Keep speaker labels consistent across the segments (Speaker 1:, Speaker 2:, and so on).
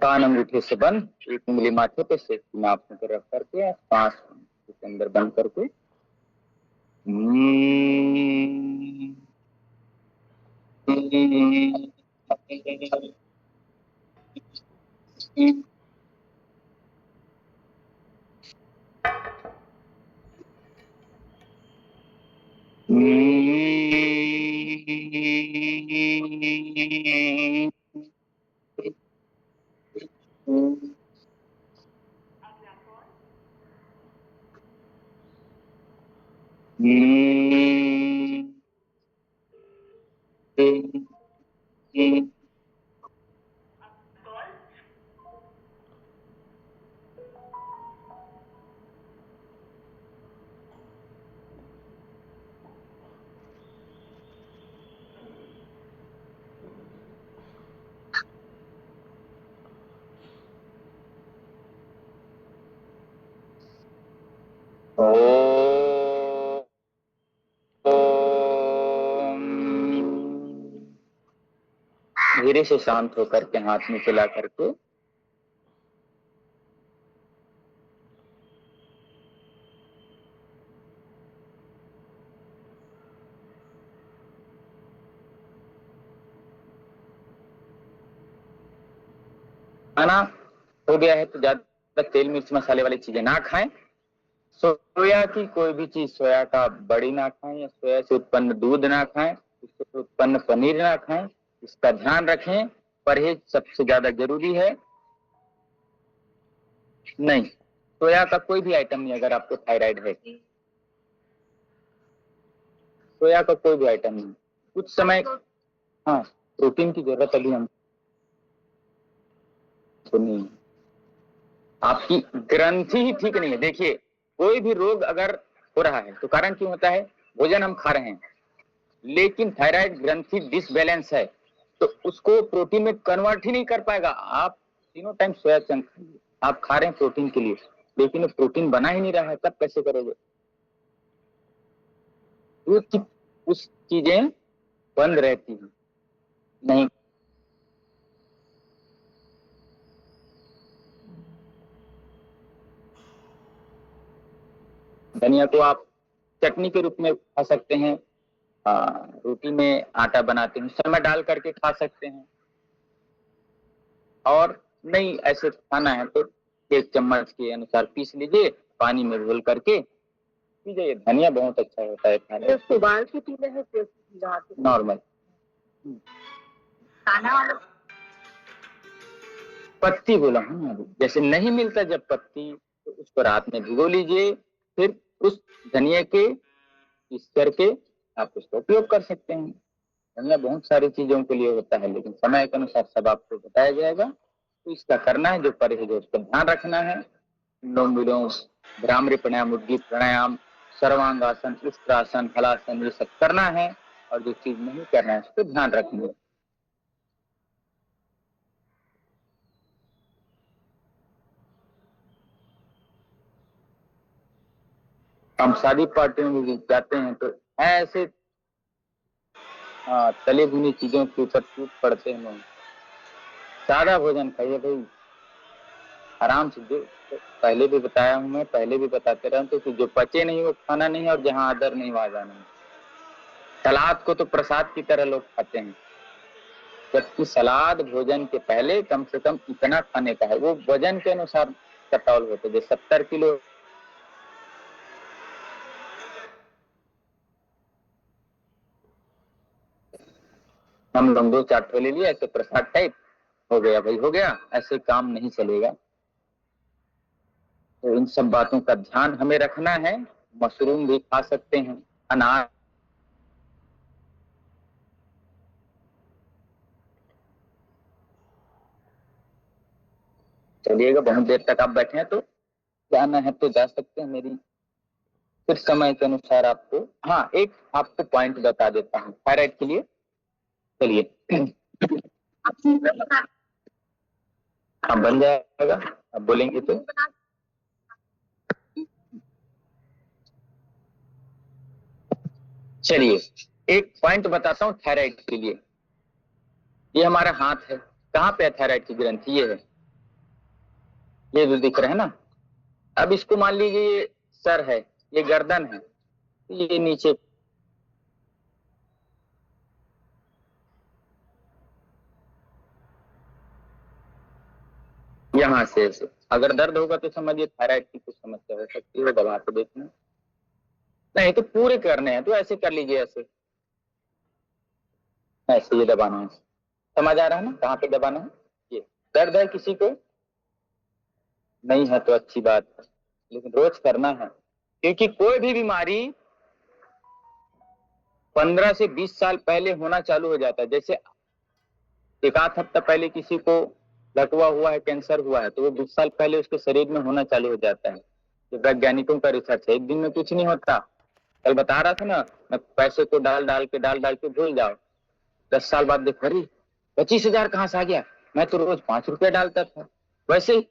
Speaker 1: कान अंगूठे से बंद, एक उंगली माथे पे से नाक पे रख करके सांस के अंदर बंद करके धीरे से शांत होकर के हाथ में चला करके खाना हो गया है तो ज्यादा तेल मिर्च मसाले वाली चीजें ना खाएं। सोया की कोई भी चीज, सोया का बड़ी ना खाएं या सोया से उत्पन्न दूध ना खाएं, उससे उत्पन्न पनीर ना खाएं। इसका ध्यान रखें। परहेज सबसे ज्यादा जरूरी है। नहीं, सोया का कोई भी आइटम नहीं। अगर आपको थायराइड है, सोया का कोई भी आइटम नहीं। कुछ समय हाँ, प्रोटीन की जरूरत अभी हम नहीं। आपकी ग्रंथि ही ठीक नहीं है। देखिए, कोई भी रोग अगर हो रहा है तो कारण क्यों होता है? भोजन हम खा रहे हैं, लेकिन थायराइड ग्रंथि डिसबैलेंस है तो उसको प्रोटीन में कन्वर्ट ही नहीं कर पाएगा। आप तीनों टाइम सोया चंक खाइए, आप खा रहे हैं प्रोटीन के लिए, लेकिन प्रोटीन बना ही नहीं रहा है, तब कैसे करोगे? कुछ चीजें बंद रहती हैं। नहीं, धनिया को आप चटनी के रूप में खा सकते हैं, रोटी में आटा बनाते हैं समय डाल करके खा सकते हैं। और नहीं ऐसे खाना है तो एक चम्मच के अनुसार पीस लीजिए, पानी में घोल करके पी जाइए। धनिया बहुत अच्छा होता है खाने।
Speaker 2: उसको उबाल के पीना है,
Speaker 1: नॉर्मल
Speaker 2: खाना वाला
Speaker 1: पत्ती बोला हूँ। जैसे नहीं मिलता जब पत्ती, तो उसको रात में भिगो लीजिए, फिर उस धनिया के पीस करके आप उसका उपयोग कर सकते हैं। धनिया बहुत सारी चीजों के लिए होता है, लेकिन समय के अनुसार सब आपको बताया जाएगा। तो इसका करना है, जो परहेज है उसका ध्यान रखना है। अनुलोम विलोम, भ्रामरी प्राणायाम, उद्गीत प्राणायाम, सर्वांगासन, उत्तरासन, हलासन, ये सब करना है। और जो चीज नहीं करना है उसको ध्यान रखना है। हम शादी पार्टियों में भी जाते हैं तो ऐसे तली भुनी चीजों के ऊपर टूट पड़ते हैं लोग। सादा भोजन खाइए भाई, आराम से। जो पहले भी बताया हूं मैं, पहले भी बताते रहा हूं, तो जो पचे नहीं वो खाना नहीं, और जहां आदर नहीं वहां जाना नहीं। सलाद को तो प्रसाद की तरह लोग खाते हैं, जबकि सलाद भोजन के पहले कम से कम इतना खाने का है। वो वजन के अनुसार कटौल होते, जो 70 किलो हम लोग 2-4 ठो ले लिया तो प्रसाद टाइप हो गया भाई, हो गया। ऐसे काम नहीं चलेगा। तो इन सब बातों का ध्यान हमें रखना है। मशरूम भी खा सकते हैं, अनार। चलिएगा, बहुत देर तक आप बैठे हैं तो जाना है तो जा सकते हैं। मेरी फिर समय के अनुसार आपको, हाँ, एक आपको पॉइंट बता देता हूँ थायराइड के लिए। चलिए, हाँ बन जाएगा, अब बोलेंगे तो। चलिए, एक पॉइंट बताता हूँ थायराइड के लिए। ये हमारा हाथ है, कहाँ पे है थायराइड की ग्रंथि? ये है। ये जो दिख रहे हैं ना, अब इसको मान लीजिए ये सर है, ये गर्दन है, ये नीचे यहाँ से ऐसे अगर दर्द होगा तो समझिए थायराइड की कुछ समस्या हो सकती है, दबा के देखना। नहीं तो पूरे करने हैं तो ऐसे कर लीजिए, ऐसे ऐसे ये दबाना है। समझ आ रहा है ना कहाँ पे दबाना है? ये दर्द है किसी को नहीं है तो अच्छी बात है, लेकिन रोज करना है, क्योंकि कोई भी बीमारी 15 से 20 साल पहले होना चालू हो जाता है। जैसे एक आध हफ्ता पहले किसी को लकवा हुआ है, कैंसर हुआ है, तो वो 20 साल पहले उसके शरीर में होना चालू हो जाता है। तो वैज्ञानिकों का रिसर्च है, एक दिन में कुछ नहीं होता। कल बता रहा था ना मैं, पैसे को डाल के भूल जाओ, 10 साल बाद देखो अरे 25,000 कहाँ से आ गया, मैं तो रोज 5 रुपया डालता था। वैसे ही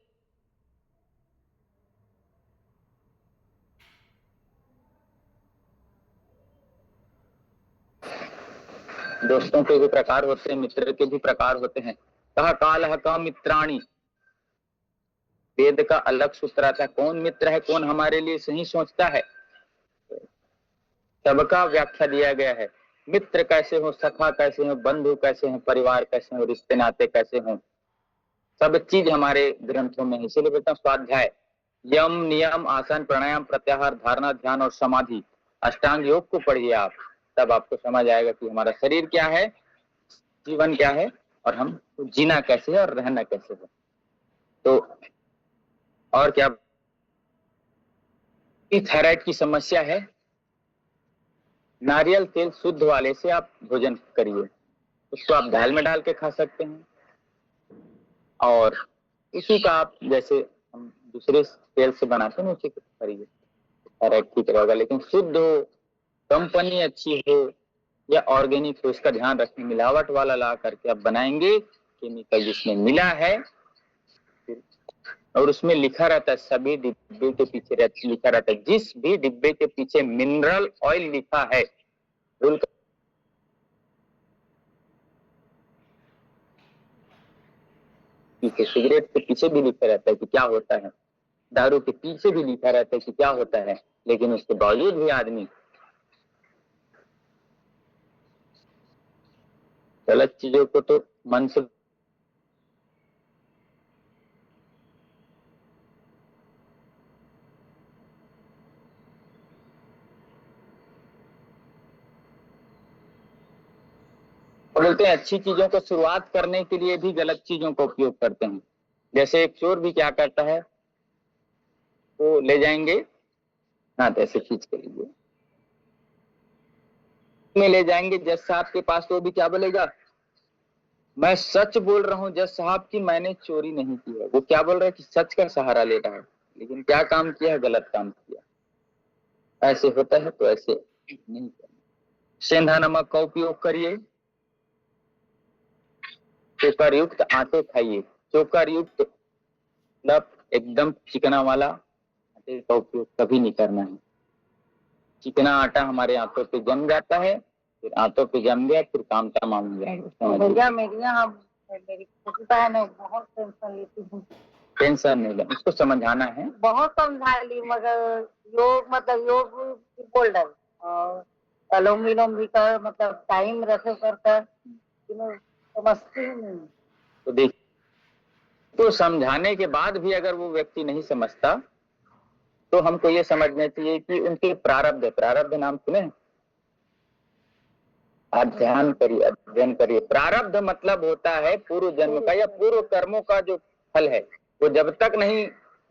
Speaker 1: दोस्तों के भी प्रकार होते हैं, मित्र के भी प्रकार होते हैं। कहा काल का मित्राणी, वेद का अलग सूत्र आता है, कौन मित्र है, कौन हमारे लिए सही सोचता है, सबका व्याख्या दिया गया है। मित्र कैसे हो, सखा कैसे हो, बंधु कैसे हो, परिवार कैसे हो, रिश्ते नाते कैसे हो, सब चीज हमारे ग्रंथों में है। इसलिए बोलता हूँ स्वाध्याय, यम नियम आसन प्राणायाम प्रत्याहार धारणा ध्यान और समाधि, अष्टांग योग को पढ़िए आप, तब आपको समझ आएगा कि हमारा शरीर क्या है, जीवन क्या है, और हम जीना कैसे है और रहना कैसे है। तो और क्या, थायराइड की समस्या है, नारियल तेल शुद्ध वाले से आप भोजन करिए, उसको आप दाल में डाल के खा सकते हैं, और इसी का आप जैसे हम दूसरे तेल से बनाते हैं उसी को करिए, थायराइड ठीक रहेगा। लेकिन शुद्ध हो, कंपनी अच्छी हो या ऑर्गेनिक हो, इसका ध्यान रखें। मिलावट वाला ला करके आप बनाएंगे, केमिकल जिसमें मिला है, और उसमें लिखा रहता है, सभी डिब्बे के पीछे लिखा रहता है, जिस भी डिब्बे के पीछे मिनरल ऑयल लिखा है, सिगरेट के पीछे भी लिखा रहता है कि क्या होता है, दारू के पीछे भी लिखा रहता है कि क्या होता है, लेकिन उसके बावजूद भी आदमी गलत चीजों को तो मन से बोलते हैं। अच्छी चीजों को शुरुआत करने के लिए भी गलत चीजों का उपयोग करते हैं। जैसे एक चोर भी क्या करता है, वो ले जाएंगे, हाँ तो ऐसे खींच के लीजिए, में ले जाएंगे जज साहब के पास, तो भी क्या बोलेगा, मैं सच बोल रहा हूँ जज साहब की मैंने चोरी नहीं की है। वो क्या बोल रहा है कि सच का सहारा ले रहा है, लेकिन क्या काम किया है, गलत काम किया। ऐसे होता है तो ऐसे नहीं करना। सेंधा नमक का उपयोग करिए, चोकर युक्त आटे खाइए, चोकर युक्त मतलब एकदम चिकना वाला आटे का उपयोग कभी नहीं करना है। चिकना आटा हमारे आंतों पे जम जाता है, फिर आंतों पे जम गया, फिर काम तमाम हो जाएगा।
Speaker 2: भैया मेरी छोटी बहन है, बहुत टेंशन लेती हूँ।
Speaker 1: टेंशन नहीं लेना, उसको समझाना है।
Speaker 2: बहुत समझा ली, मगर योग मतलब योग बोल रहे और अनुलोम विलोम भी कर, मतलब टाइम रखे कर समझती नहीं।
Speaker 1: तो देख, तो समझाने के बाद भी अगर वो व्यक्ति नहीं समझता, तो हमको ये समझना चाहिए कि उनके प्रारब्ध, प्रारब्ध नाम सुने, अध्ययन करिए, अध्ययन करिए। प्रारब्ध मतलब होता है पूर्व जन्म का या पूर्व कर्मों का जो फल है, वो जब तक नहीं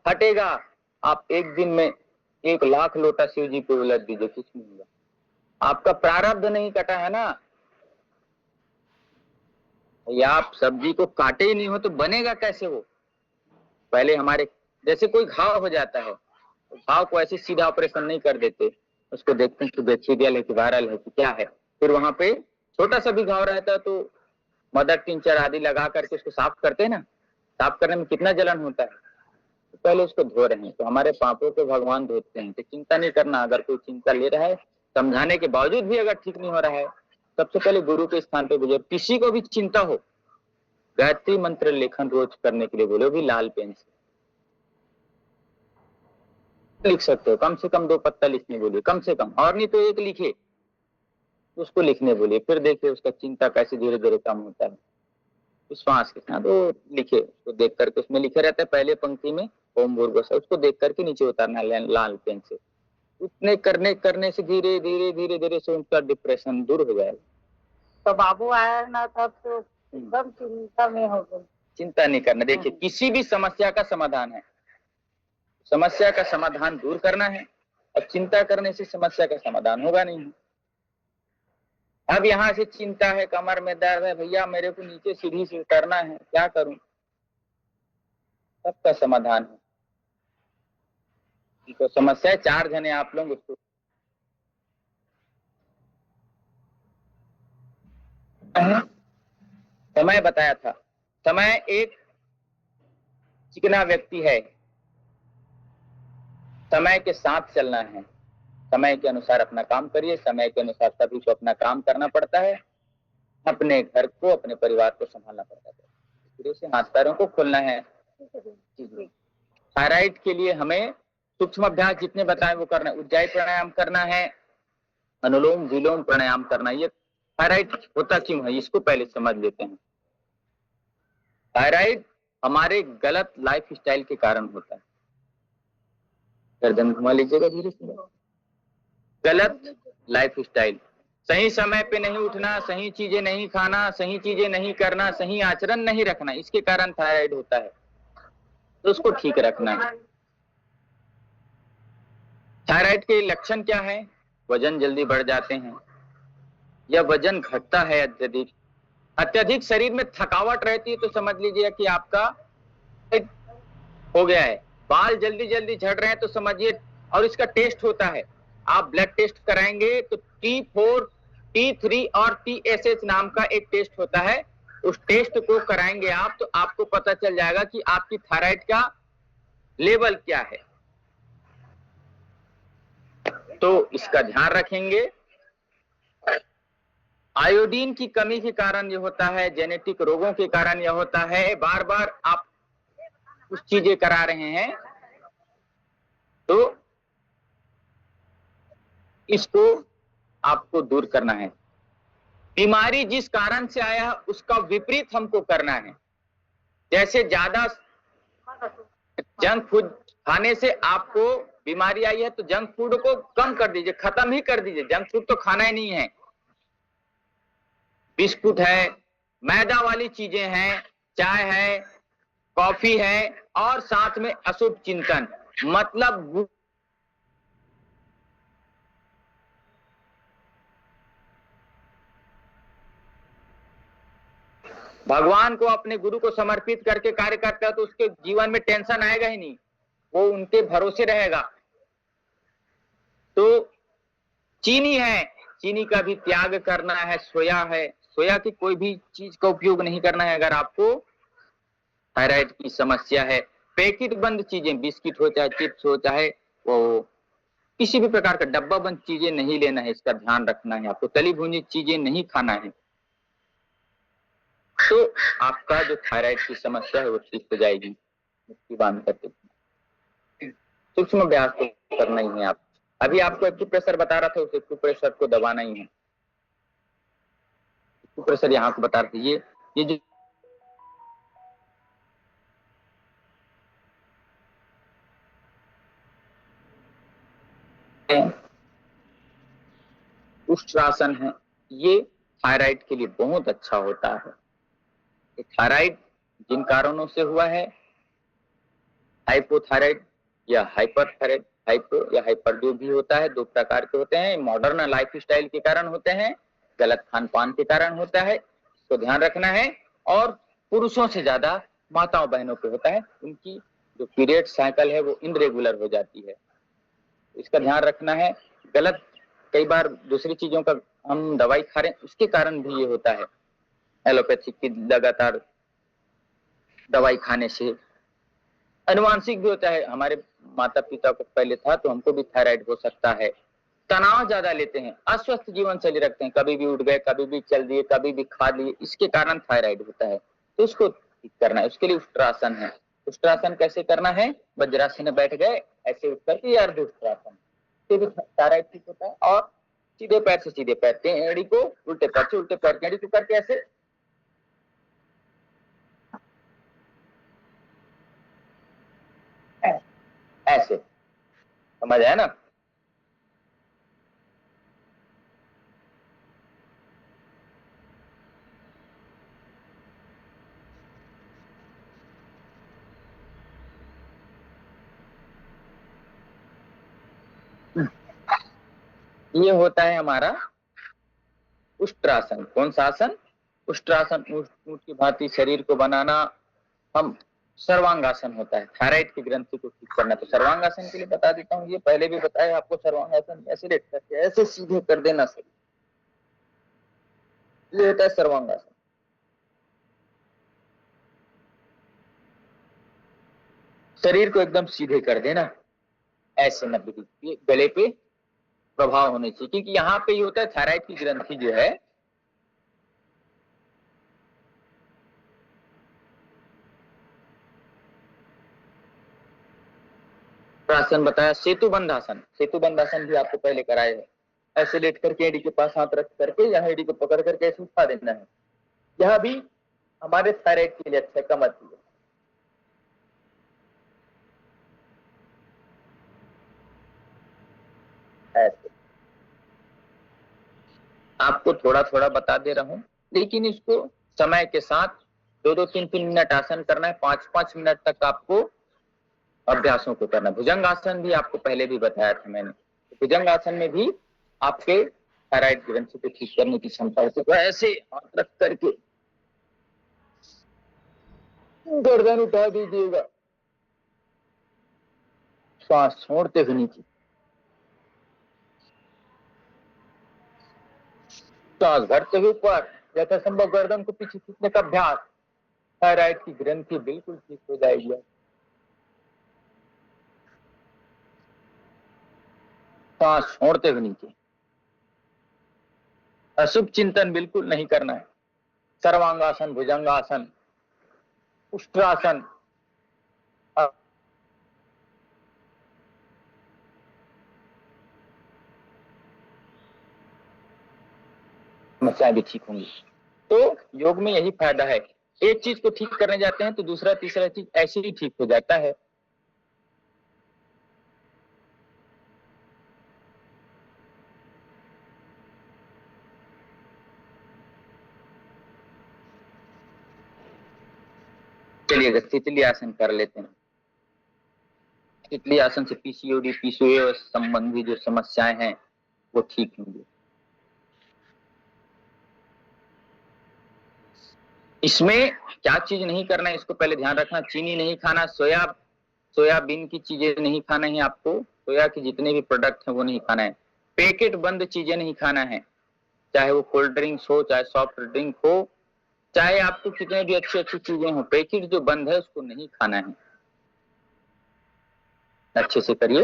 Speaker 1: हटेगा, आप एक दिन में 1,00,000 लोटा शिव जी को उलट दीजिए, कुछ नहीं होगा। आपका प्रारब्ध नहीं कटा है ना, या आप सब्जी को काटे ही नहीं हो तो बनेगा कैसे वो। पहले हमारे जैसे कोई घाव हो जाता है, तो घाव को ऐसे सीधा ऑपरेशन नहीं कर देते, उसको देखते हैं कि बैक्टीरियल है कि वायरल है कि क्या है, फिर वहां पे छोटा सा भी घाव रहता है तो मदर टिंचर आदि लगा करके उसको साफ करते हैं ना। साफ करने में कितना जलन होता है, तो पहले उसको धो रहे हैं, तो हमारे पापों को भगवान धोते हैं। तो चिंता नहीं करना, अगर कोई चिंता ले रहा है, समझाने के बावजूद भी अगर ठीक नहीं हो रहा है, सबसे पहले गुरु के स्थान पे बुझो। किसी को भी चिंता हो, गायत्री मंत्र लेखन रोज करने के लिए बोलो, भी लाल पेन से, लिख सकते हो, कम से कम 2 पत्ता लिखने बोलिए, कम से कम, और नहीं तो 1 लिखे, उसको लिखने बोलिए, फिर देखिए उसका चिंता कैसे धीरे धीरे कम होता है। श्वास के साथ वो लिखे, उसको देख करके, उसमें लिखे रहता है पहले पंक्ति में ओम भूर्भुवः, उसको देख करके नीचे उतारना है लाल पेन से। उतने करने करने से धीरे धीरे धीरे धीरे से उनका डिप्रेशन दूर हो जाएगा।
Speaker 2: तो बाबू आया ना तब तो एकदम चिंता में हो गई।
Speaker 1: चिंता नहीं करना, देखिए किसी भी समस्या का समाधान है, समस्या का समाधान दूर करना है, और चिंता करने से समस्या का समाधान होगा नहीं। अब यहाँ से चिंता है, कमर में दर्द है, भैया मेरे को नीचे सीढ़ी से उतरना है, क्या करूं? सबका समाधान है। तो समस्या 4 जने आप लोग उसको समय बताया था। समय एक चिकना व्यक्ति है, समय के साथ चलना है, समय के अनुसार अपना काम करिए, समय के अनुसार सभी को अपना काम करना पड़ता है, अपने घर को, अपने परिवार को संभालना पड़ता है, धीरे से हाथ पैरों को खोलना है। थायराइड के लिए हमें सूक्ष्म अभ्यास जितने बताए वो करना है, उज्जाई प्राणायाम करना है, अनुलोम विलोम प्राणायाम करना है। ये थायराइड होता क्यों है इसको पहले समझ लेते हैं। थायराइड हमारे गलत लाइफ स्टाइल के कारण होता है। गर्दन घुमा लीजिएगा धीरे से। गलत लाइफ स्टाइल, सही समय पे नहीं उठना, सही चीजें नहीं खाना, सही चीजें नहीं करना, सही आचरण नहीं रखना, इसके कारण थायराइड होता है। तो उसको ठीक रखना है। थायराइड के लक्षण क्या है? वजन जल्दी बढ़ जाते हैं, या वजन घटता है अत्यधिक, अत्यधिक शरीर में थकावट रहती है, तो समझ लीजिए कि आपका हो गया है। बाल जल्दी जल्दी झड़ रहे हैं तो समझिए, और इसका टेस्ट होता है, आप ब्लड टेस्ट कराएंगे तो T4, T3 और TSH नाम का एक टेस्ट होता है, उस टेस्ट को कराएंगे आप तो आपको पता चल जाएगा कि आपकी थायराइड का लेवल क्या है। तो इसका ध्यान रखेंगे। आयोडीन की कमी के कारण यह होता है, जेनेटिक रोगों के कारण यह होता है, बार बार आप कुछ चीजें करा रहे हैं, तो इसको आपको दूर करना है। बीमारी जिस कारण से आया है उसका विपरीत हमको करना है। जैसे ज्यादा जंक फूड खाने से आपको बीमारी आई है तो जंक फूड को कम कर दीजिए, खत्म ही कर दीजिए, जंक फूड तो खाना ही नहीं है। बिस्कुट है, मैदा वाली चीजें हैं, चाय है, कॉफी है, और साथ में अशुभ चिंतन, मतलब भगवान को, अपने गुरु को समर्पित करके कार्य करता है तो उसके जीवन में टेंशन आएगा ही नहीं, वो उनके भरोसे रहेगा। तो चीनी है, चीनी का भी त्याग करना है। सोया है, सोया की कोई भी चीज का उपयोग नहीं करना है अगर आपको थायराइड की समस्या है। पैकेट बंद चीजें, बिस्किट हो चाहे चिप्स हो चाहे वो किसी भी प्रकार का डब्बा बंद चीजें नहीं लेना है, इसका ध्यान रखना है आपको। तली भुनी चीजें नहीं खाना है, तो आपका जो थायराइड की समस्या है वो ठीक हो जाएगी। मुट्ठी बांध करके सूक्ष्म अभ्यास तो करना ही है। आप अभी आपको एक्यूप्रेशर बता रहा था, उस एक्यूप्रेशर को दबाना ही है। एक्यूप्रेशर यहाँ को बता रहे थे, ये जो उष्ट्रासन है, ये थायराइड के लिए बहुत अच्छा होता है। थायराइड जिन कारणों से हुआ है, हाइपोथायराइड या हाइपरथायराइड, हाइपो या हाइपर जो भी होता है, 2 प्रकार के होते हैं। मॉडर्न लाइफ स्टाइल के कारण होते हैं, गलत खान पान के कारण होता है, तो ध्यान रखना है। और पुरुषों से ज्यादा माताओं बहनों पे होता है, उनकी जो पीरियड साइकिल है वो इनरेगुलर हो जाती है, इसका ध्यान रखना है। गलत कई बार दूसरी चीजों का हम दवाई खा रहे हैं, उसके कारण भी ये होता है। एलोपैथिक की लगातार दवाई खाने से, अनुवांशिक भी होता है, हमारे माता पिता को पहले था तो हमको भी थायराइड हो सकता है। तनाव ज्यादा लेते हैं, अस्वस्थ जीवन शैली रखते हैं, कभी भी उठ गए, कभी भी चल दिए, कभी भी खा लिए, इसके कारण थायराइड होता है। तो उसको ठीक करना है, उसके लिए उष्ट्रासन है। उष्ट्रासन कैसे करना है, वज्रासन में बैठ गए ऐसे उठ करके, या अर्धउष्ट्रासन से भी थायराइड ठीक होता है। और सीधे पैर से सीधे पैर, एड़ी को उल्टे पैर से उल्टे पैर की एड़ी को करके ऐसे ऐसे, समझ आया ना। ये होता है हमारा उष्ट्रासन। कौन सा आसन, उष्ट्रासन। ऊंट की भांति शरीर को बनाना। हम सर्वांगासन होता है थायराइड की ग्रंथि को ठीक करना। तो सर्वांगासन के लिए बता देता हूँ, ये पहले भी बताया आपको। सर्वांगासन ऐसे लेट करके ऐसे सीधे कर देना शरीर, ये होता है सर्वांगासन। शरीर को एकदम सीधे कर देना, ऐसे 90 डिग्री, गले पे प्रभाव होने चाहिए, क्योंकि यहाँ पे ये होता है थायराइड की ग्रंथि जो है आसन बताया। सेतुबंध आसन, सेतुबंध आसन भी आपको पहले कराया है। ऐसे लेट करके एडी के पास हाथ रख करके यहाँ एडी को पकड़ करके ऐसे उठा देना है। यह भी हमारे थायराइड के लिए अच्छा है, कमर के लिए। ऐसे आपको थोड़ा थोड़ा बता दे रहा हूं, लेकिन इसको समय के साथ 2-2, 3-3 मिनट आसन करना है, 5-5 मिनट तक आपको अभ्यासों को करना। भुजंगासन भी आपको पहले भी बताया था मैंने। भुजंगासन में भी आपके थायराइड ग्रंथि को ठीक करने की क्षमता होती है। तो ऐसे हाथ रख करके गर्दन उठा दीजिएगा, श्वास छोड़ते हुए नीचे, श्वास भरते हुए ऊपर, यथासंभव गर्दन को पीछे खींचने का अभ्यास। थायराइड की ग्रंथि बिल्कुल ठीक हो जाएगी। सांस छोड़ते हुए नीचे, अशुभ चिंतन बिल्कुल नहीं करना है। सर्वांगासन, भुजंगासन, उष्ट्रासन, समस्याएं भी ठीक होंगी। तो योग में यही फायदा है, एक चीज को ठीक करने जाते हैं तो दूसरा तीसरा चीज ऐसे ही ठीक हो जाता है। चलिए तितली आसन कर लेते हैं। तितली आसन से पीसीओडी, पीसीओएस संबंधी जो समस्याएं हैं वो ठीक होंगी। इसमें क्या चीज नहीं करना है, इसको पहले ध्यान रखना। चीनी नहीं खाना, सोयाबीन की चीजें नहीं खाना है आपको, सोया के जितने भी प्रोडक्ट हैं वो नहीं खाना है। पैकेट बंद चीजें नहीं खाना है, चाहे वो कोल्ड ड्रिंक्स हो, चाहे सॉफ्ट ड्रिंक हो, चाहे आपको कितने भी अच्छी अच्छी चीजें हो, पैकेट जो बंद है उसको नहीं खाना है। अच्छे से करिए।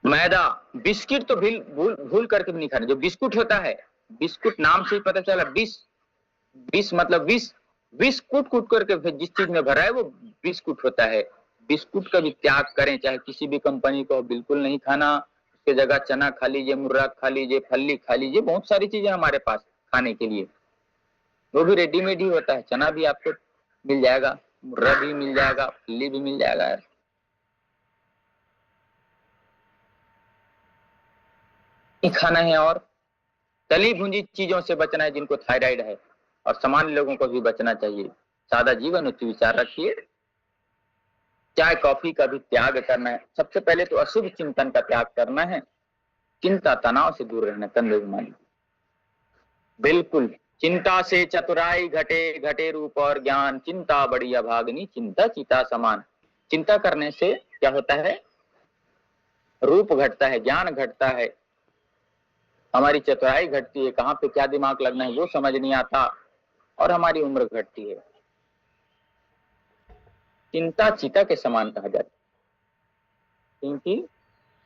Speaker 1: मैदा, बिस्किट तो भूल करके भी नहीं खाना। जो बिस्कुट होता है, बिस्कुट नाम से ही पता चला, विष मतलब विष कूट कूट करके जिस चीज में भरा है वो बिस्कुट होता है। बिस्कुट का भी त्याग करें, चाहे किसी भी कंपनी को, बिल्कुल नहीं खाना। उसके जगह चना खा लीजिए, मुर्रा खा लीजिए, फल्ली खा लीजिए, बहुत सारी चीजें हमारे पास खाने के लिए, वो भी रेडीमेड ही होता है। चना भी आपको मिल जाएगा, मुर्रा भी मिल जाएगा, फल्ली भी मिल जाएगा। खाना है। और तली भुंजी चीजों से बचना है जिनको थायराइड है, और सामान्य लोगों को भी बचना चाहिए। सादा जीवन उच्च विचार रखिए। चाय कॉफी का भी त्याग करना है। सबसे पहले तो अशुभ चिंतन का त्याग करना है। चिंता तनाव से दूर रहना, तंदुरुस्ती बिल्कुल। चिंता से चतुराई घटे, घटे रूप और ज्ञान, चिंता बड़ी अभागनी, चिंता चिता समान। चिंता करने से क्या होता है, रूप घटता है, ज्ञान घटता है, हमारी चतुराई घटती है, कहाँ पे क्या दिमाग लगना है वो समझ नहीं आता, और हमारी उम्र घटती है। चिंता चिता के समान कहा जाता है, क्योंकि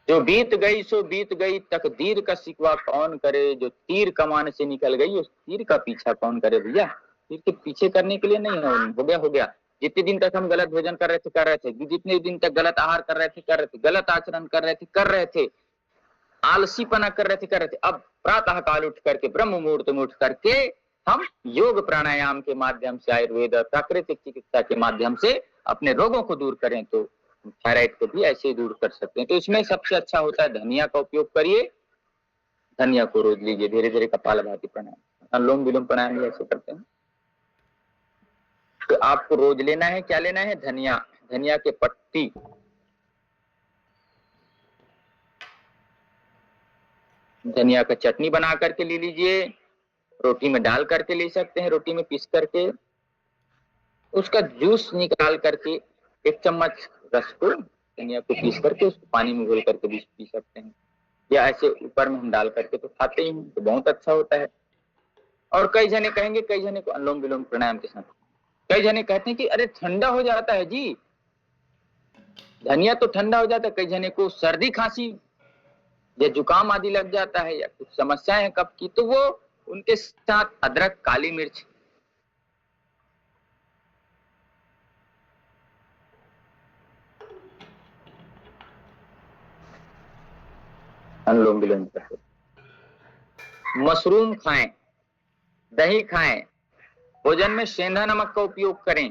Speaker 1: जो बीत गई सो बीत गई, तकदीर का सिकवा कौन करे, जो तीर कमान से निकल गई उस तीर का पीछा कौन करे। भैया तीर के पीछे करने के लिए नहीं, हो गया हो गया, जितने दिन तक हम गलत भोजन कर रहे थे, जितने दिन तक गलत आहार कर रहे थे, गलत आचरण कर रहे थे, आलसीपना कर रहे थे। अब प्रातः काल उठ करके, ब्रह्म मुहूर्त में उठ करके हम योग प्राणायाम के माध्यम से, आयुर्वेद और प्राकृतिक चिकित्सा के माध्यम से अपने रोगों को दूर करें तो थायराइड को भी ऐसे ही दूर कर सकते हैं। तो इसमें सबसे अच्छा होता है धनिया का उपयोग करिए। धनिया को रोज लीजिए, धीरे धीरे कपालभाति प्राणायाम, अनुलोम विलोम प्राणायाम भी ऐसे करते हैं। तो आपको रोज लेना है, क्या लेना है? धनिया, धनिया के पत्ती, धनिया का चटनी बना करके ले लीजिए, रोटी में डाल करके ले सकते हैं, रोटी में पीस करके उसका जूस निकाल करके 1 चम्मच रस को, धनिया को पीस करके उसको पानी में घोल करके भी पी सकते हैं, या ऐसे ऊपर में हम डाल करके तो खाते ही हैं, तो बहुत अच्छा होता है। और कई जने कहेंगे, कई जने को अनुलोम विलोम प्राणायाम के साथ, कई जने कहते हैं कि अरे ठंडा हो जाता है जी, धनिया तो ठंडा हो जाता है। कई जने को सर्दी खांसी या जुकाम आदि लग जाता है, या कुछ समस्याएं हैं कफ की, तो वो उनके साथ अदरक, काली मिर्च, अनुलोम विलोम करते, मशरूम खाएं, दही खाएं, भोजन में सेंधा नमक का उपयोग करें,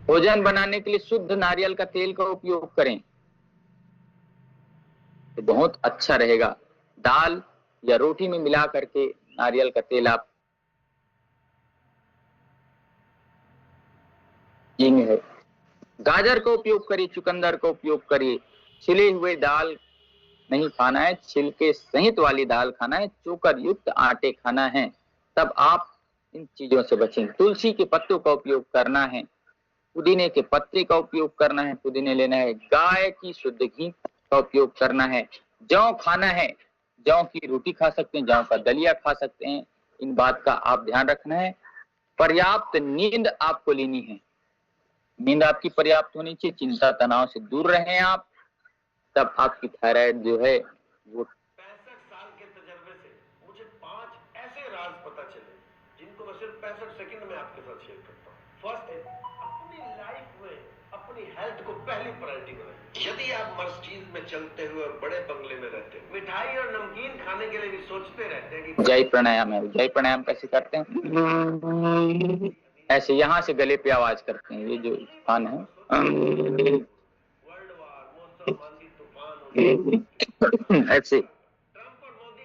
Speaker 1: भोजन बनाने के लिए शुद्ध नारियल का तेल का उपयोग करें, तो बहुत अच्छा रहेगा। दाल या रोटी में मिला करके नारियल का तेल आप, हींग है, गाजर का उपयोग करिए, चुकंदर का उपयोग करिए। छिले हुए दाल नहीं खाना है, छिलके सहित वाली दाल खाना है, चोकर युक्त आटे खाना है, तब आप इन चीजों से बचें। तुलसी के पत्तों का उपयोग करना है, पुदीने के पत्ते का उपयोग करना है, पुदीने लेना है, गाय की शुद्ध घी का उपयोग करना है, जौ खाना है, जौ की रोटी खा सकते हैं, जौ का दलिया खा सकते हैं। इन बात का आप ध्यान रखना है। पर्याप्त नींद आपको लेनी है, नींद आपकी पर्याप्त होनी चाहिए, चिंता तनाव से दूर रहें आप, तब आपकी थायराइड जो है वो।
Speaker 3: 65 साल के तजर्बे से मुझे 5 ऐसे राज पता चले जिनको मैं सिर्फ 65 सेकंड में आपके साथ शेयर करता हूँ। फर्स्ट है, अपनी लाइफ में अपनी हेल्थ को पहली प्रायोरिटी बनाइए। यदि आप मर्सिडीज में चलते हुए और बड़े बंगले में रहते हैं, मिठाई और नमकीन खाने के लिए भी सोचते रहते हैं कि
Speaker 1: उज्जाई प्राणायाम है। उज्जाई प्राणायाम कैसे करते हैं? ऐसे यहाँ से गले पे आवाज करते हैं, ये जो स्थान है,
Speaker 3: वर्ल्ड वार, मौसम, आंधी, तूफान,
Speaker 1: ऐसे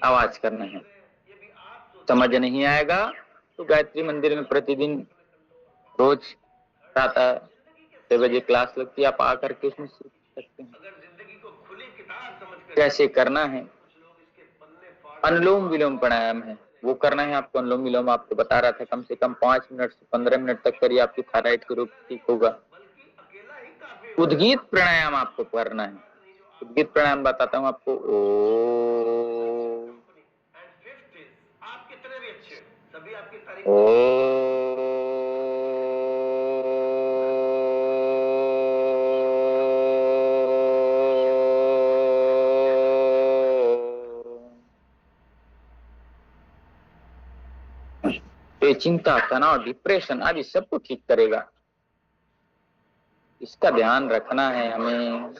Speaker 1: आवाज करना है। समझ नहीं आएगा तो गायत्री मंदिर में प्रतिदिन रोज प्रातः 6 बजे क्लास लगती है, आप आकर के उसमें सीख सकते हैं
Speaker 3: अगर जिंदगी को खुली किताब समझकर
Speaker 1: कैसे करना है। अनुलोम विलोम प्राणायाम है, वो करना है आपको। अनुलोम विलोम आपको बता रहा था, कम से कम 5 मिनट से 15 मिनट तक करिए, आपकी थायराइड के रोग ठीक होगा। उद्गीत प्राणायाम आपको करना है। उद्गीत प्राणायाम बताता हूँ आपको।
Speaker 3: आप कितने भी अच्छे हो, सभी आपकी तारीफ
Speaker 1: चिंता, तनाव, डिप्रेशन आदि सबको ठीक करेगा। इसका ध्यान रखना है हमें।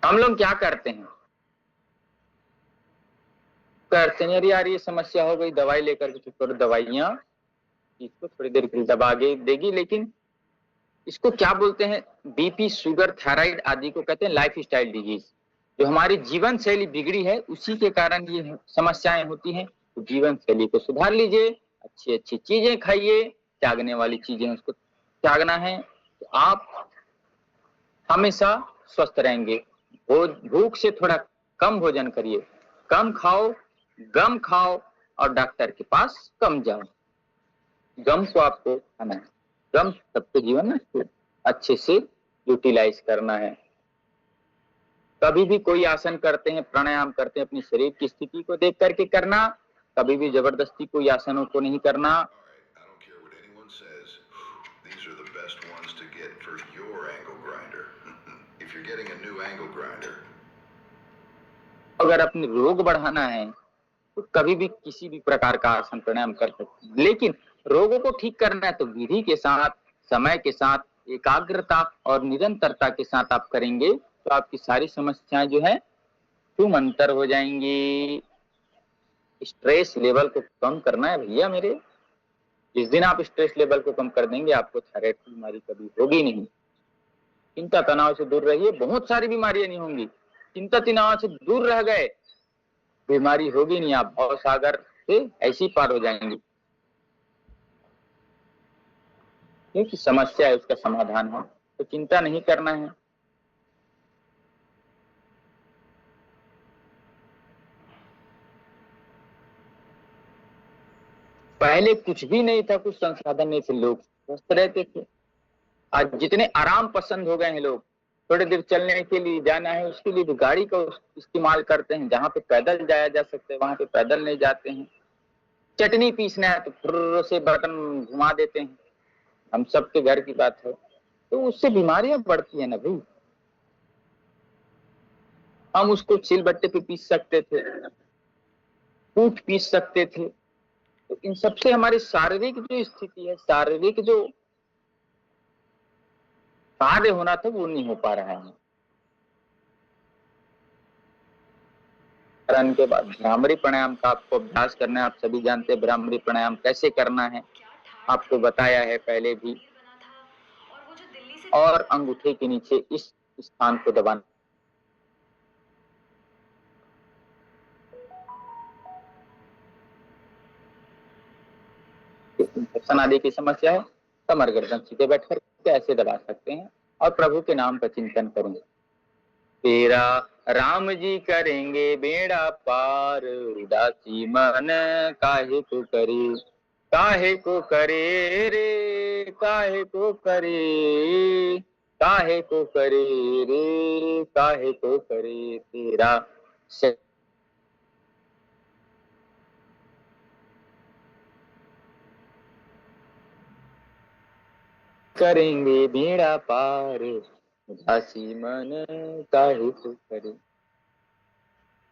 Speaker 1: हम लोग क्या करते हैं, यार ये समस्या हो गई, दवाई लेकर के करो, दवाइयां इसको थोड़ी देर के लिए दबा देगी, लेकिन इसको क्या बोलते हैं? बीपी, शुगर, थायराइड आदि को कहते हैं लाइफ स्टाइल डिजीज। जो हमारी जीवन शैली बिगड़ी है उसी के कारण ये समस्याएं होती हैं। तो जीवन शैली को सुधार लीजिए, अच्छी अच्छी चीजें खाइए, त्यागने वाली चीजें उसको त्यागना है, तो आप हमेशा स्वस्थ रहेंगे। भूख से थोड़ा कम भोजन करिए, कम खाओ, गम खाओ, और डॉक्टर के पास कम जाओ। गम को आपको खाना है, गम सबके जीवन में इसको अच्छे से यूटिलाइज करना है। कभी भी कोई आसन करते हैं, प्राणायाम करते हैं, अपनी शरीर की स्थिति को देख करके करना, कभी भी जबरदस्ती कोई आसनों को नहीं करना। अगर अपने रोग बढ़ाना है तो कभी भी किसी भी प्रकार का आसन प्राणायाम कर सकते हैं। लेकिन रोगों को ठीक करना है तो विधि के साथ, समय के साथ, एकाग्रता और निरंतरता के साथ आप करेंगे तो आपकी सारी समस्याएं जो है छूमंतर हो जाएंगी। स्ट्रेस लेवल को कम करना है भैया मेरे। जिस दिन आप स्ट्रेस लेवल को कम कर देंगे आपको थायराइड की बीमारी कभी होगी नहीं। चिंता तनाव से दूर रहिए, बहुत सारी बीमारियां नहीं होंगी। चिंता तनाव से दूर रह गए, बीमारी होगी नहीं, आप भव सागर से ऐसी पार हो जाएंगे। क्योंकि समस्या है उसका समाधान है, तो चिंता नहीं करना है। पहले कुछ भी नहीं था, कुछ संसाधन नहीं थे, लोग स्वस्थ रहते थे। आज जितने आराम पसंद हो गए हैं लोग, थोड़ी देर चलने के लिए जाना है उसके लिए भी गाड़ी का इस्तेमाल करते हैं। जहां पे पैदल जाया जा सकता है वहां पे पैदल नहीं जाते हैं। चटनी पीसना है तो फुर्र से बटन घुमा देते हैं। हम सबके घर की बात है, तो उससे बीमारियां बढ़ती है ना भाई। हम उसको सिलबट्टे पे पीस सकते थे, कूट पीस सकते थे। तो इन सबसे हमारी शारीरिक जो स्थिति है, शारीरिक जो कार्य होना था वो नहीं हो पा रहा है। के बाद भ्रामरी प्राणायाम का आपको अभ्यास करना है। आप सभी जानते हैं भ्रामरी प्राणायाम कैसे करना है, आपको बताया है पहले भी। और अंगूठे के नीचे इस स्थान को दबाना। इन्फेक्शन आदि की समस्या है, कमर गर्दन सीधे बैठकर ऐसे दबा सकते हैं और प्रभु के नाम का चिंतन करेंगे। तेरा राम जी करेंगे बेड़ा पार, उदासी मन काहे को करे, काहे को करे रे, काहे को करे, काहे को करे रे, काहे को करे। तेरा करेंगे बेड़ा पार, उदासी मन काहे को करे।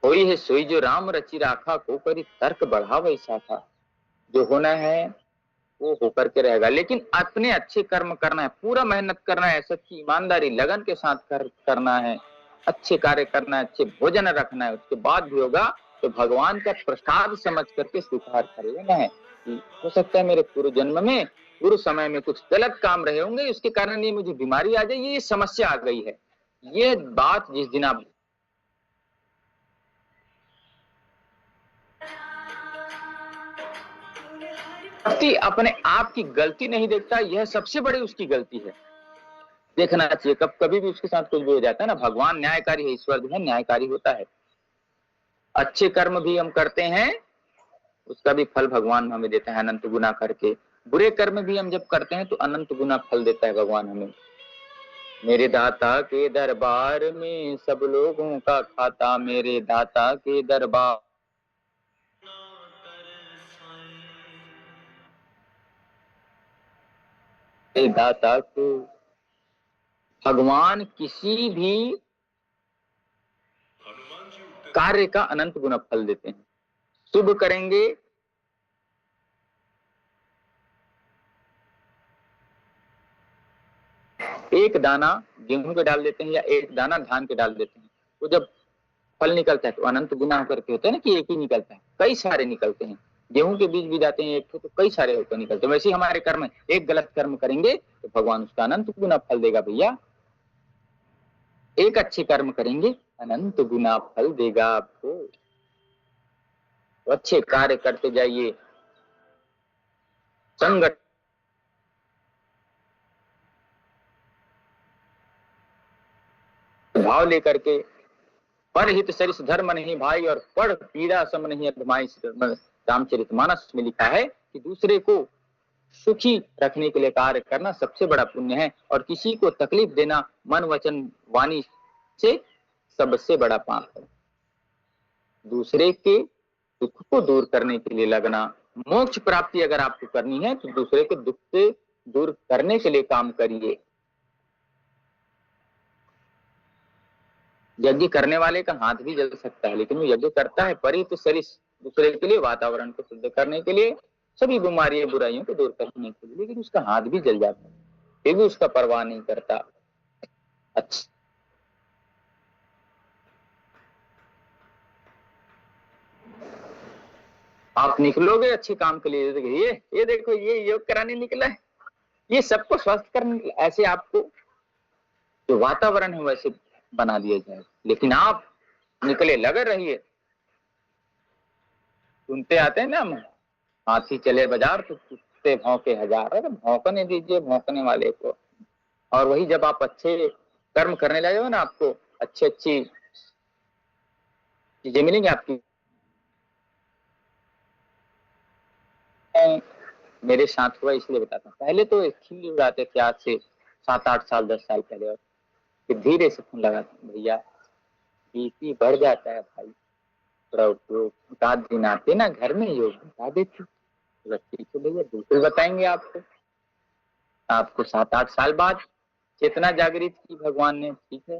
Speaker 1: कोई है सोई जो राम रचि राखा, को करी तर्क बढ़ाव ऐसा था। जो होना है वो होकर के रहेगा, लेकिन अपने अच्छे कर्म करना है, पूरा मेहनत करना है, सच्ची ईमानदारी लगन के साथ करना है, अच्छे कार्य करना है, अच्छे भोजन रखना है। उसके बाद भी होगा तो भगवान का प्रसाद समझ करके स्वीकार कर लेना है कि हो सकता है मेरे पूर्व जन्म में, पूर्व समय में कुछ गलत काम रहे होंगे, उसके कारण ये मुझे बीमारी आ जाए, ये समस्या आ गई है। ये बात जिस दिन आप अपने आप की गलती नहीं देखता, यह सबसे बड़ी उसकी गलती है। देखना चाहिए कब कभी भी उसके साथ कुछ भी हो जाता है ना, भगवान न्यायकारी है, ईश्वर जो है न्यायकारी होता है। अच्छे कर्म भी हम करते हैं उसका भी फल भगवान हमें देता है अनंत गुना करके। बुरे कर्म भी हम जब करते हैं तो अनंत गुना फल देता है भगवान हमें। मेरे दाता के दरबार में सब लोगों का खाता, मेरे दाता के दरबार दाता को भगवान किसी भी कार्य का अनंत गुना फल देते हैं। शुभ करेंगे एक दाना गेहूं के डाल देते हैं या एक दाना धान के डाल देते हैं, वो जब फल निकलता है तो अनंत गुना होकर के होता है ना, कि एक ही निकलता है, कई सारे निकलते हैं। गेहूं के बीज भी जाते हैं एक तो कई सारे होकर निकलते हैं। वैसे ही हमारे कर्म, एक गलत कर्म करेंगे तो भगवान उसका अनंत गुना फल देगा भैया। एक अच्छे कर्म करेंगे अनंत गुना फल देगा आपको। तो अच्छे कार्य करते जाइए, संगठन भाव लेकर के, पर हित सरिस धर्म नहीं भाई और पढ़ पीड़ा सम नहीं अधमाई। रामचरितमानस में लिखा है कि दूसरे को सुखी रखने के लिए कार्य करना सबसे बड़ा पुण्य है, और किसी को तकलीफ देना मन वचन वाणी से सबसे बड़ा पाप है। दूसरे के दुख को दूर करने के लिए लगना, मोक्ष प्राप्ति अगर आपको करनी है तो दूसरे के दुख से दूर करने के लिए काम करिए। यज्ञ करने वाले का हाथ भी जल सकता है, लेकिन वो यज्ञ करता है परित सरिस दूसरे के लिए, वातावरण को शुद्ध करने के लिए, सभी बीमारियां बुराइयों को दूर करने के लिए, लेकिन उसका हाथ भी जल जाता है, फिर भी उसका परवाह नहीं करता। अच्छा, आप निकलोगे अच्छे काम के लिए, ये देखो ये योग कराने निकला है, ये सबको स्वस्थ करने निकला, ऐसे आपको जो वातावरण है वैसे बना दिया जाए। लेकिन आप निकले लगे रहिए। सुनते आते हैं ना हम, हाथी चले बाजार तो कुत्ते भौंके हजार। अरे भौंकने दीजिए भौंकने वाले को। और वही जब आप अच्छे कर्म करने लगे हो ना, आपको अच्छी अच्छी चीजें मिलेंगी आपकी। मेरे साथ हुआ इसलिए बताता हूँ। पहले तो खिल्ली उड़ाते थे, आज से 7-8 साल 10 साल पहले, और फिर धीरे से फोन लगाते, भैया बीपी बढ़ जाता है भाई, थोड़ा उठा दिन आते ना घर में योग बता देते। ठीक है भैया, बिल्कुल बताएंगे आपको। आपको 7-8 साल बाद चेतना जागृत की भगवान ने। ठीक है,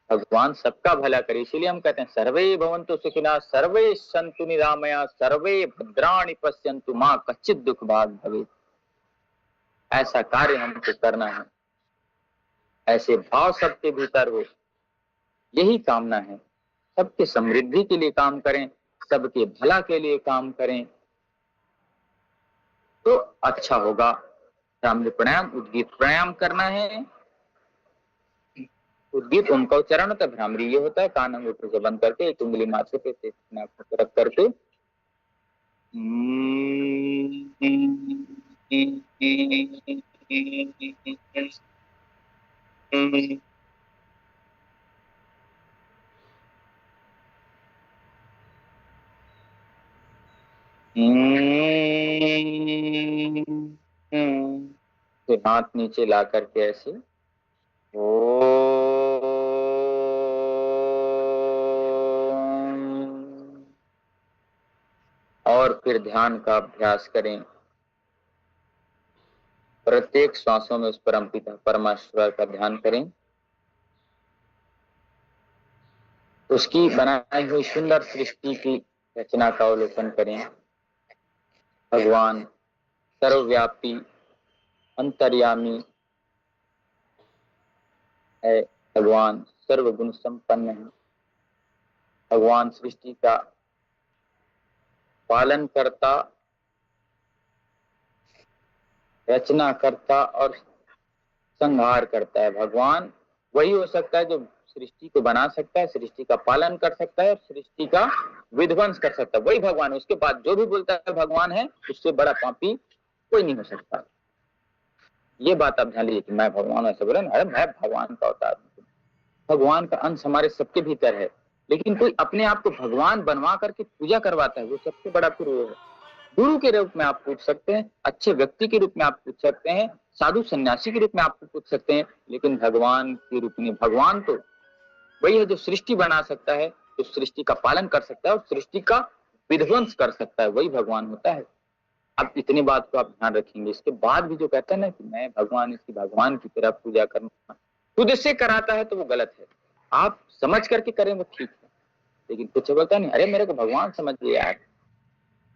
Speaker 1: भगवान सबका भला करे, इसीलिए हम कहते हैं सर्वे भवन्तु सुखिनः, सर्वे सन्तु निरामया, सर्वे भद्राणि पश्यन्तु मां कश्चित् दुख भाग भवेत्। ऐसा कार्य हमको करना है, ऐसे भाव सबके भीतर हो, यही कामना है। सबके समृद्धि के लिए काम करें, सबके भला के लिए काम करें तो अच्छा होगा। भ्रामरी प्राणायाम, उद्गीत प्राणायाम करना है। उद्गीत ओम का उच्चारण होता है, भ्रामरी ये होता है कान अंगूठे से बंद करके एक उंगली माथे पे रख करके फिर हाथ नीचे ला करके ऐसे और फिर ध्यान का अभ्यास करें। प्रत्येक श्वासों में उस परमपिता परमेश्वर का ध्यान करें, उसकी बनाई हुई सुंदर सृष्टि की रचना का अवलोकन करें। भगवान सर्वव्यापी अंतर्यामी है, भगवान सर्वगुण संपन्न है, भगवान सृष्टि का पालन करता, रचना करता और संहार करता है। भगवान वही हो सकता है जो सृष्टि को बना सकता है, सृष्टि का पालन कर सकता है और सृष्टि का विध्वंस कर सकता है, वही भगवान। उसके बाद जो भी बोलता है भगवान है, उससे बड़ा पापी कोई नहीं हो सकता। ये बात आप ध्यान लीजिए कि मैं भगवान ऐसे बोले ना, अरे मैं भगवान का अवतार हूं। भगवान का अंश हमारे सबके भीतर है, लेकिन कोई अपने आप को भगवान बनवा करके पूजा करवाता है, वो सबसे बड़ा गुरु है। गुरु के रूप में आप पूछ सकते हैं, अच्छे व्यक्ति के रूप में आप पूछ सकते हैं, साधु सन्यासी के रूप में आप पूछ सकते हैं, लेकिन भगवान के रूप में भगवान तो वही है जो सृष्टि बना सकता है, जो सृष्टि का पालन कर सकता है और सृष्टि का विध्वंस कर सकता है, वही भगवान होता है। अब इतनी बात को आप ध्यान रखेंगे। इसके बाद भी जो कहता है ना कि मैं भगवान, इसकी भगवान की तरह पूजा करना, खुद से कराता है तो वो गलत है। आप समझ करके करें वो ठीक है, लेकिन कुछ बोलता नहीं, अरे मेरे को भगवान समझ लिया यार।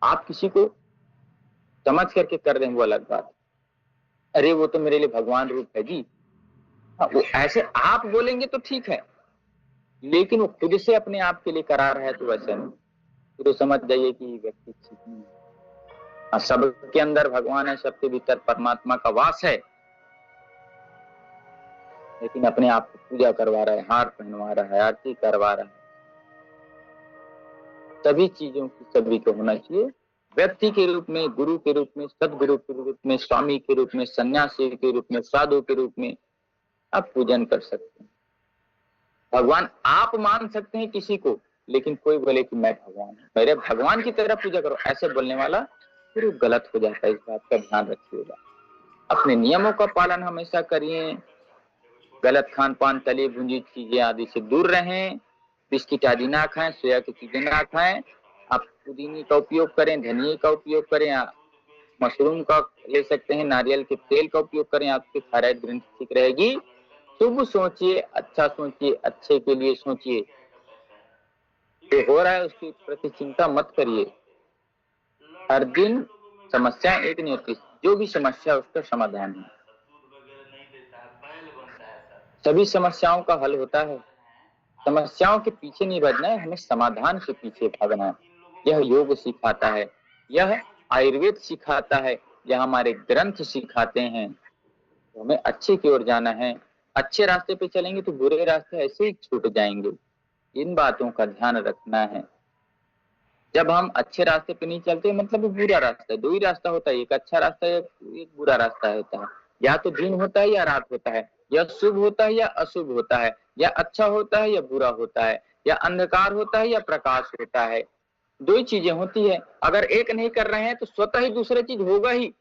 Speaker 1: आप किसी को समझ करके कर रहे हैं वो अलग बात, अरे वो तो मेरे लिए भगवान रूप है जी। वो ऐसे आप बोलेंगे तो ठीक है, लेकिन वो खुद से अपने आप के लिए करा रहा है तो वैसे नहीं, तो समझ जाइए कि व्यक्ति ठीक नहीं है। सबके अंदर भगवान है, सबके भीतर परमात्मा का वास है, लेकिन अपने आप को पूजा करवा रहा है, हार पहनवा रहा है, आरती करवा रहा है। सभी चीजों की सभी को होना चाहिए। व्यक्ति के रूप में, गुरु के रूप में, सदगुरु के रूप में, स्वामी के रूप में, सन्यासी के रूप में, साधु के रूप में आप पूजन कर सकते हैं। भगवान आप मान सकते हैं किसी को, लेकिन कोई बोले कि मैं भगवान हूं, मेरे भगवान की तरह पूजा करो, ऐसे बोलने वाला फिर गलत हो जाता है। इस बात का ध्यान रखिएगा। अपने नियमों का पालन हमेशा करिए, गलत खान पान, तली भुंजी चीजें आदि से दूर रहें, बिस्किट आदि ना खाएं, सोया की चीजें ना खाएं। आप पुदीने का उपयोग करें, धनिए का उपयोग करें, मशरूम का ले सकते हैं, नारियल के तेल का उपयोग करें, आपकी थायराइड ग्रंथि ठीक रहेगी। शुभ सोचिए, अच्छा सोचिए, अच्छे के लिए सोचिए। जो हो रहा है उसके प्रति चिंता मत करिए, हर दिन समस्या एक नहीं होती, जो भी समस्या उसका समाधान है। सभी समस्याओं का हल होता है। समस्याओं के पीछे नहीं भजना है, हमें समाधान के पीछे भागना है। यह योग सिखाता है, यह आयुर्वेद सिखाता है, यह हमारे ग्रंथ सिखाते हैं। तो हमें अच्छे की ओर जाना है। अच्छे रास्ते पे चलेंगे तो बुरे रास्ते ऐसे ही छूट जाएंगे। इन बातों का ध्यान रखना है। जब हम अच्छे रास्ते पे नहीं चलते मतलब वो बुरा रास्ता है। दो ही रास्ता होता है, एक अच्छा रास्ता है, एक बुरा रास्ता होता है। या तो दिन होता है या रात होता है, या शुभ होता है या अशुभ होता है, या अच्छा होता है या बुरा होता है, या अंधकार होता है या प्रकाश होता है। दो ही चीजें होती है। अगर एक नहीं कर रहे हैं तो स्वतः ही दूसरा चीज होगा ही।